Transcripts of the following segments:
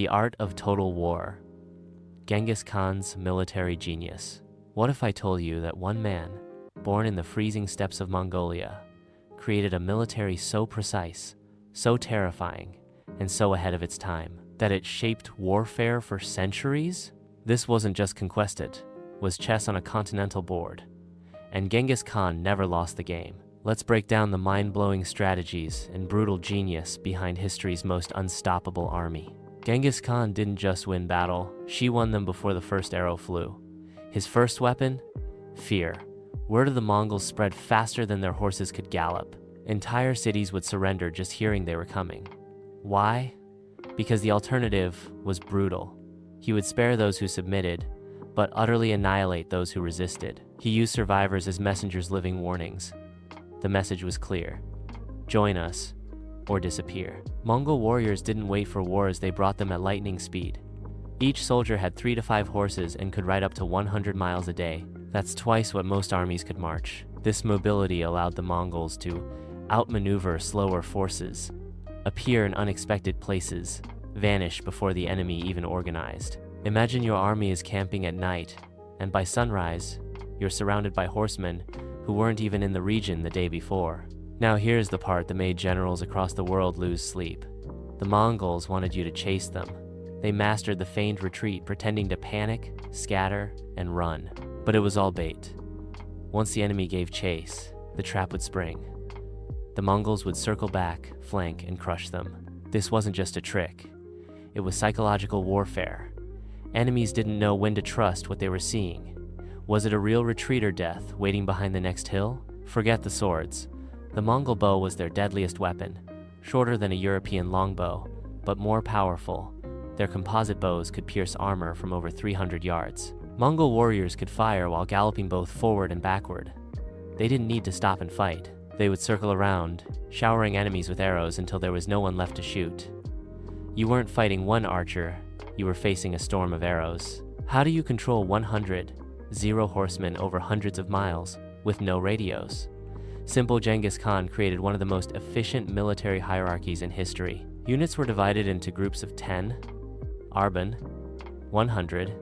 The art of total war. Genghis Khan's military genius. What if I told you that one man, born in the freezing steppes of Mongolia, created a military so precise, so terrifying, and so ahead of its time, that it shaped warfare for centuries? This wasn't just conquest, it was chess on a continental board. And Genghis Khan never lost the game. Let's break down the mind-blowing strategies and brutal genius behind history's most unstoppable army. Genghis Khan didn't just win battle, she won them before the first arrow flew. His first weapon? Fear. Word of the Mongols spread faster than their horses could gallop. Entire cities would surrender just hearing they were coming. Why? Because the alternative was brutal. He would spare those who submitted, but utterly annihilate those who resisted. He used survivors as messengers, living warnings. The message was clear: join us or disappear. Mongol warriors didn't wait for wars, they brought them at lightning speed. Each soldier had 3 to 5 horses and could ride up to 100 miles a day. That's twice what most armies could march. This mobility allowed the Mongols to outmaneuver slower forces, appear in unexpected places, vanish before the enemy even organized. Imagine your army is camping at night, and by sunrise, you're surrounded by horsemen who weren't even in the region the day before. Now here's the part that made generals across the world lose sleep. The Mongols wanted you to chase them. They mastered the feigned retreat, pretending to panic, scatter, and run. But it was all bait. Once the enemy gave chase, the trap would spring. The Mongols would circle back, flank, and crush them. This wasn't just a trick. It was psychological warfare. Enemies didn't know when to trust what they were seeing. Was it a real retreat or death waiting behind the next hill? Forget the swords. The Mongol bow was their deadliest weapon, shorter than a European longbow, but more powerful. Their composite bows could pierce armor from over 300 yards. Mongol warriors could fire while galloping both forward and backward. They didn't need to stop and fight. They would circle around, showering enemies with arrows until there was no one left to shoot. You weren't fighting one archer, you were facing a storm of arrows. How do you control 100, 0 horsemen over hundreds of miles with no radios? Simple. Genghis Khan created one of the most efficient military hierarchies in history. Units were divided into groups of 10, Arban, 100,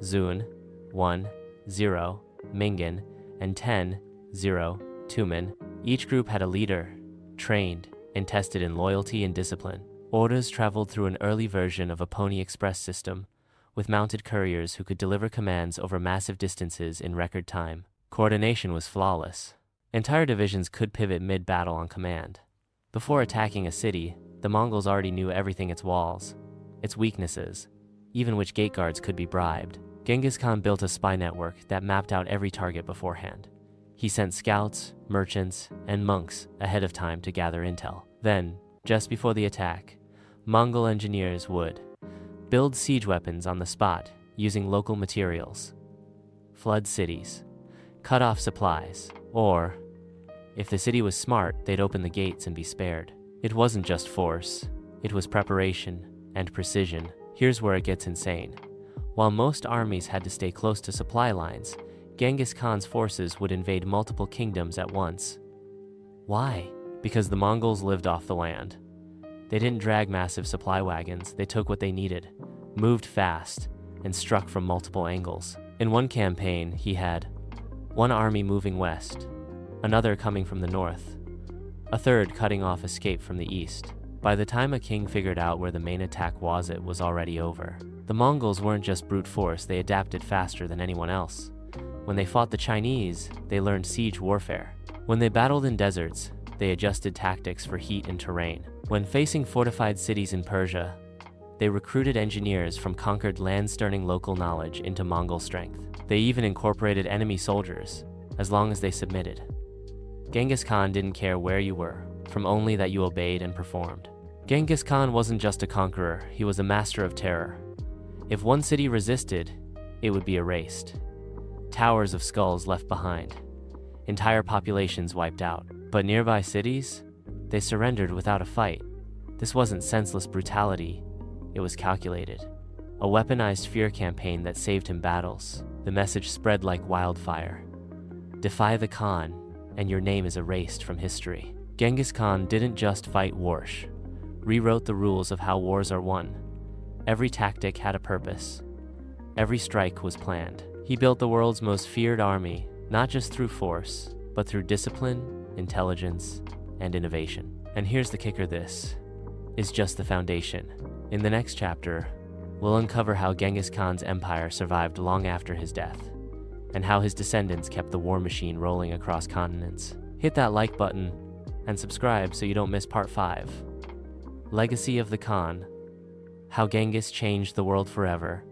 Zun, 1, 0, Mingan, and 10, 0, Tumen. Each group had a leader, trained and tested in loyalty and discipline. Orders traveled through an early version of a Pony Express system, with mounted couriers who could deliver commands over massive distances in record time. Coordination was flawless. Entire divisions could pivot mid-battle on command. Before attacking a city, the Mongols already knew everything: its walls, its weaknesses, even which gate guards could be bribed. Genghis Khan built a spy network that mapped out every target beforehand. He sent scouts, merchants, and monks ahead of time to gather intel. Then, just before the attack, Mongol engineers would build siege weapons on the spot using local materials, flood cities, cut off supplies, or, if the city was smart, they'd open the gates and be spared. It wasn't just force, it was preparation and precision. Here's where it gets insane. While most armies had to stay close to supply lines, Genghis Khan's forces would invade multiple kingdoms at once. Why? Because the Mongols lived off the land. They didn't drag massive supply wagons, they took what they needed, moved fast, and struck from multiple angles. In one campaign, he had one army moving west, another coming from the north, a third cutting off escape from the east. By the time a king figured out where the main attack was, it was already over. The Mongols weren't just brute force, they adapted faster than anyone else. When they fought the Chinese, they learned siege warfare. When they battled in deserts, they adjusted tactics for heat and terrain. When facing fortified cities in Persia, they recruited engineers from conquered lands, turning local knowledge into Mongol strength. They even incorporated enemy soldiers, as long as they submitted. Genghis Khan didn't care where you were, from only that you obeyed and performed. Genghis Khan wasn't just a conqueror, he was a master of terror. If one city resisted, it would be erased. Towers of skulls left behind. Entire populations wiped out. But nearby cities? They surrendered without a fight. This wasn't senseless brutality, it was calculated. A weaponized fear campaign that saved him battles. The message spread like wildfire. Defy the Khan, and your name is erased from history. Genghis Khan didn't just fight wars, rewrote the rules of how wars are won. Every tactic had a purpose. Every strike was planned. He built the world's most feared army, not just through force, but through discipline, intelligence, and innovation. And here's the kicker: this is just the foundation. In the next chapter, we'll uncover how Genghis Khan's empire survived long after his death, and how his descendants kept the war machine rolling across continents. Hit that like button and subscribe so you don't miss part 5. Legacy of the Khan: How Genghis Changed the World Forever.